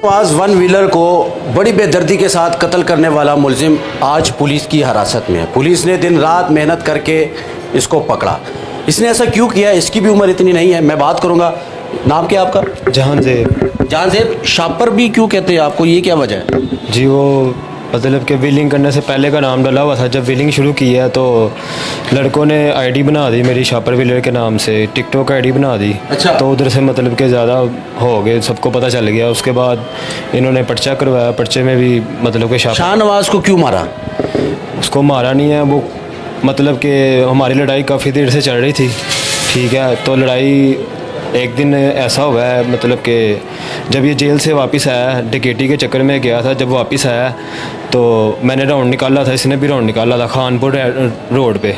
आज one wheeler को बड़ी बेदर्दी के साथ कत्ल करने वाला मुलजिम आज पुलिस की हिरासत में है। पुलिस ने दिन रात मेहनत करके इसको पकड़ा। इसने ऐसा क्यों किया, इसकी भी उम्र इतनी नहीं है। मैं बात करूंगा, नाम क्या आपका? जहांजेब। जहांजेब, शापर भी क्यों कहते हैं आपको, ये क्या वजह है? जी वो मतलब कि व्हीलिंग करने से पहले का नाम डाला हुआ था। जब व्हीलिंग शुरू की है तो लड़कों ने आईडी बना दी मेरी शापर व्हीलर के नाम से, टिकटॉक आईडी बना दी। अच्छा। तो उधर से मतलब कि ज़्यादा हो गए, सबको पता चल गया। उसके बाद इन्होंने पर्चा करवाया, पर्चे में भी मतलब कि शाहनवाज को क्यों मारा? उसको मारा नहीं है, वो मतलब कि हमारी लड़ाई काफ़ी देर से चल रही थी, ठीक है। तो लड़ाई एक दिन ऐसा हुआ है मतलब कि जब ये जेल से वापस आया, डकैती के चक्कर में गया था, जब वापस आया तो मैंने राउंड निकाला था, इसने भी राउंड निकाला था खानपुर रोड पे।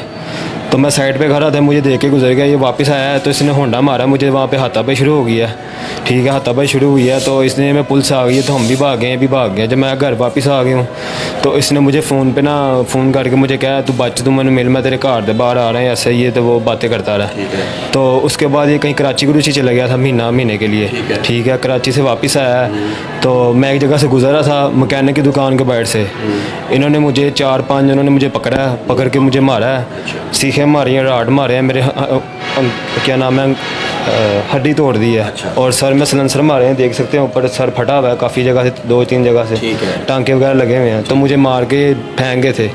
तो मैं साइड पे खड़ा था, मुझे देख के गुजर गया। ये वापस आया है तो इसने होंडा मारा मुझे, वहाँ पे हाथापाई शुरू हो गई है, ठीक है। हाथापाई शुरू हुई है तो इसने में पुलिस आ गई है तो हम भी भाग गए, ये भी भाग गए। जब मैं घर वापस आ गया हूँ तो इसने मुझे फ़ोन पे ना फ़ोन करके मुझे कहा तू बच, तू मैंने मिल, मैं तेरे घर दे बाहर आ रहा है, ऐसे ये तो वो बातें करता रहा। तो उसके बाद ये कहीं कराची चला गया था महीने के लिए, ठीक है। कराची से वापस आया तो मैं एक जगह से गुजरा था मैकेनिक की दुकान के बाहर से, इन्होंने मुझे 4-5 जनों ने मुझे पकड़ के मुझे मारा है, सीखें मारी हैं, राड मारे हैं, मेरे क्या नाम है हड्डी तोड़ दी है। अच्छा। और सर में सलेंसर मारे हैं, देख सकते हैं ऊपर सर फटा हुआ है काफ़ी जगह से, 2-3 जगह से टांके वगैरह लगे हुए हैं। तो मुझे मार के फेंक गए थे,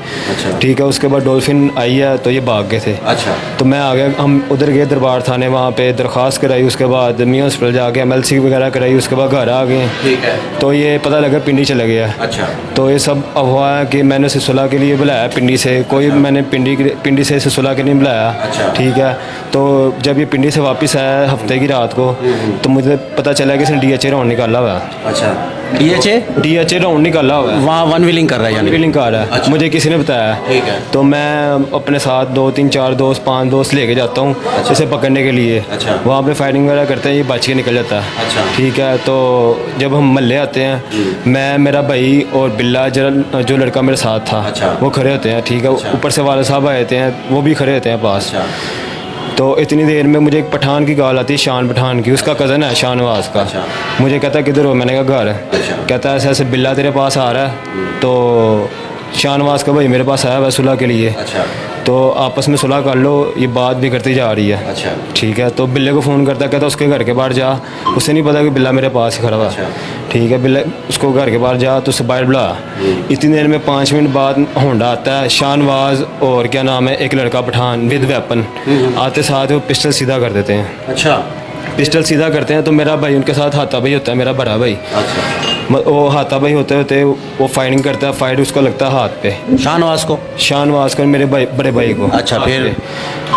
ठीक है। उसके बाद डॉल्फिन आई है तो ये भाग गए थे। अच्छा। तो मैं आ गया, हम उधर गए दरबार थाने, वहाँ पे दरख्वास्त कराई, उसके बाद मियाँ हॉस्पिटल जाके MLC वगैरह कराई, उसके बाद घर आ गए, ठीक है। तो ये पता लगा पिंडी चला गया। अच्छा। तो ये सब अफवाह है कि मैंने उसे सुलह के लिए बुलाया पिंडी से, कोई मैंने पिंडी से सुलह के लिए बुलाया। अच्छा। ठीक है। तो जब ये पिंडी से वापस आया हफ्ते की रात को, तो मुझे पता चला कि इसने DHA राउंड निकाला हुआ है। अच्छा। DHA राउंड निकाला हुआ है, वहाँ वन व्हीलिंग कर रहा है, यानी व्हीलिंग कर रहा है। अच्छा। मुझे किसी ने बताया, ठीक है। तो मैं अपने साथ 2-3-4 दोस्त 5 दोस्त लेके जाता हूँ इसे पकड़ने के लिए। अच्छा। वहाँ पे फायरिंग वगैरह करते हैं, ये बच के निकल जाता है। अच्छा। ठीक है। तो जब हम महल्ले आते हैं, मैं, मेरा भाई और बिल्ला जो लड़का मेरे साथ था, अच्छा। वो खड़े होते हैं, ठीक है। ऊपर से वाले साहब आए हैं, वो भी खड़े होते हैं पास। तो इतनी देर में मुझे एक पठान की कॉल आती है, शान पठान की, उसका कज़न है शाहनवाज का। अच्छा। मुझे कहता है किधर हो, मैंने कहा घर। अच्छा। कहता है ऐसे ऐसे बिल्ला तेरे पास आ रहा है। तो शाहनवाज का भाई मेरे पास आया हुआ सुलह के लिए। अच्छा। तो आपस में सुलह कर लो, ये बात भी करती जा रही है। अच्छा। ठीक है। तो बिल्ले को फ़ोन करता, कहता उसके घर के बाहर जा, उसे नहीं पता कि बिल्ला मेरे पास ही खड़ा हुआ। अच्छा। ठीक है। बिल्ला उसको घर के बाहर जा तो उसे बाहर बुला। इतनी देर में 5 मिनट बाद होंडा आता है, शाहनवाज और क्या नाम है एक लड़का पठान विद वेपन आते साथ वो पिस्टल सीधा कर देते हैं। अच्छा। पिस्टल सीधा करते हैं तो मेरा भाई उनके साथ हाथापाई होता है, मेरा बड़ा भाई। अच्छा। वो हाथापाई होते होते वो फायरिंग करता है, फायर उसको लगता है हाथ पे, शाहनवाज को मेरे भाई, बड़े भाई को। अच्छा। फिर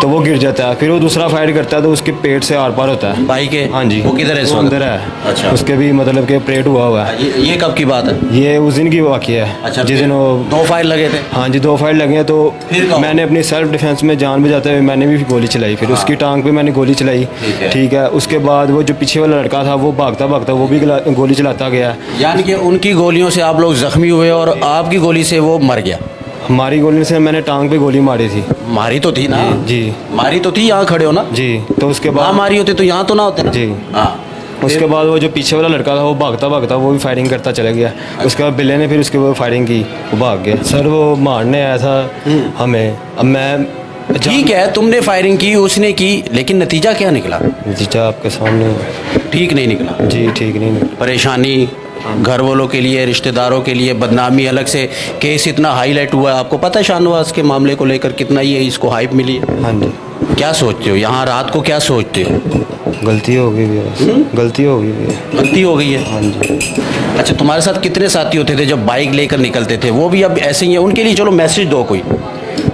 तो वो गिर जाता है, फिर वो दूसरा फायर करता है तो उसके पेट से आर पार होता है भाई के। हाँ जी। वो किधर है इस वो वक्त? अंदर है। अच्छा। उसके भी मतलब कि ऑपरेट हुआ है। ये कब की बात है? ये उस दिन की वाक़या है। अच्छा। जिस दिन वो 2 फायर लगे थे? हाँ जी, 2 फायर लगे हैं। तो फिर कहो। मैंने अपनी सेल्फ डिफेंस में जान बचाते हुए मैंने भी गोली चलाई, फिर उसकी टांग पे मैंने गोली चलाई। ठीक है। उसके बाद वो जो पीछे वाला लड़का था वो भागता भागता वो भी गोली चलाता गया, यानी कि उनकी गोलियों से आप लोग जख्मी हुए और आपकी गोली से वो मर गया? हमारी गोली से मैंने टांग पे गोली मारी थी। मारी तो थी ना? जी। मारी तो थी, यहाँ खड़े हो ना जी। तो उसके वहाँ बाद मारी होती तो यहाँ तो ना होते ना? जी। हाँ। उसके बाद वो जो पीछे वाला लड़का था वो भागता भागता वो भी फायरिंग करता चला गया। उसके बाद बिल्ले ने फिर उसके बाद फायरिंग की, वो भाग गया। सर वो मारने आया था हमें। अब मैं ठीक है, तुमने फायरिंग की, उसने की, लेकिन नतीजा क्या निकला? नतीजा आपके सामने है। ठीक नहीं निकला? जी ठीक नहीं निकला। परेशानी घर वालों के लिए, रिश्तेदारों के लिए, बदनामी, अलग से केस इतना हाईलाइट हुआ है। आपको पता है शाहनवाज के मामले को लेकर कितना ये इसको हाइप मिली है? हाँ जी। क्या सोचते हो यहाँ रात को, क्या सोचते हो? गलती हो गई है, गलती हो गई है। गलती हो गई है? हाँ जी। अच्छा, तुम्हारे साथ कितने साथी होते थे जब बाइक लेकर निकलते थे? वो भी अब ऐसे ही है? उनके लिए चलो मैसेज दो कोई,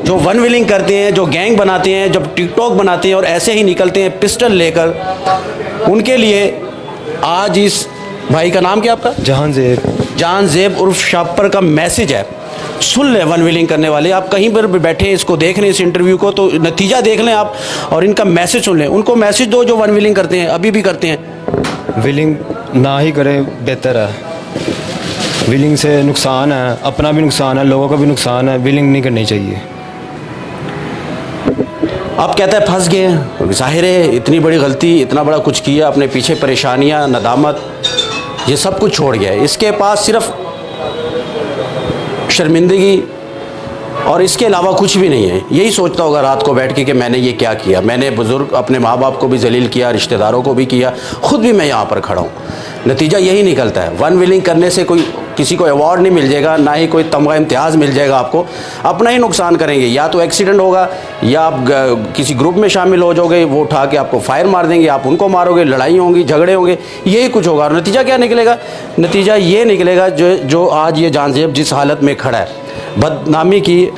जो वन व्हीलिंग करते हैं, जो गैंग बनाते हैं, जब टिकटॉक बनाते हैं और ऐसे ही निकलते हैं पिस्टल लेकर, उनके लिए आज इस भाई का नाम क्या आपका? जहांजेब उर्फ शापर का मैसेज है। सुन लें वन व्हीलिंग करने वाले, आप कहीं पर बैठे हैं इसको देख रहे हैं इस इंटरव्यू को, तो नतीजा देख लें आप और इनका मैसेज सुन लें। उनको मैसेज दो जो वन व्हीलिंग करते हैं, अभी भी करते हैं। व्हीलिंग ना ही करें बेहतर है। व्हीलिंग से नुकसान है, अपना भी नुकसान है, लोगों का भी नुकसान है। व्हीलिंग नहीं करनी चाहिए। आप कहते हैं फंस गए हैं, जाहिर है इतनी बड़ी गलती, इतना बड़ा कुछ किया, अपने पीछे परेशानियां, नदामत, ये सब कुछ छोड़ गया है। इसके पास सिर्फ शर्मिंदगी और इसके अलावा कुछ भी नहीं है। यही सोचता होगा रात को बैठ के कि मैंने ये क्या किया, मैंने बुज़ुर्ग अपने माँ बाप को भी जलील किया, रिश्तेदारों को भी किया, ख़ुद भी मैं यहाँ पर खड़ा हूँ। नतीजा यही निकलता है। वन व्हीलिंग करने से कोई किसी को अवार्ड नहीं मिल जाएगा, ना ही कोई तमगा इम्तियाज़ मिल जाएगा आपको। अपना ही नुकसान करेंगे, या तो एक्सीडेंट होगा या आप किसी ग्रुप में शामिल हो जाओगे, वो उठा के आपको फायर मार देंगे, आप उनको मारोगे, लड़ाई होंगी, झगड़े होंगे, यही कुछ होगा। और नतीजा क्या निकलेगा? नतीजा ये निकलेगा जो आज ये जांजेब जिस हालत में खड़ा है, बदनामी की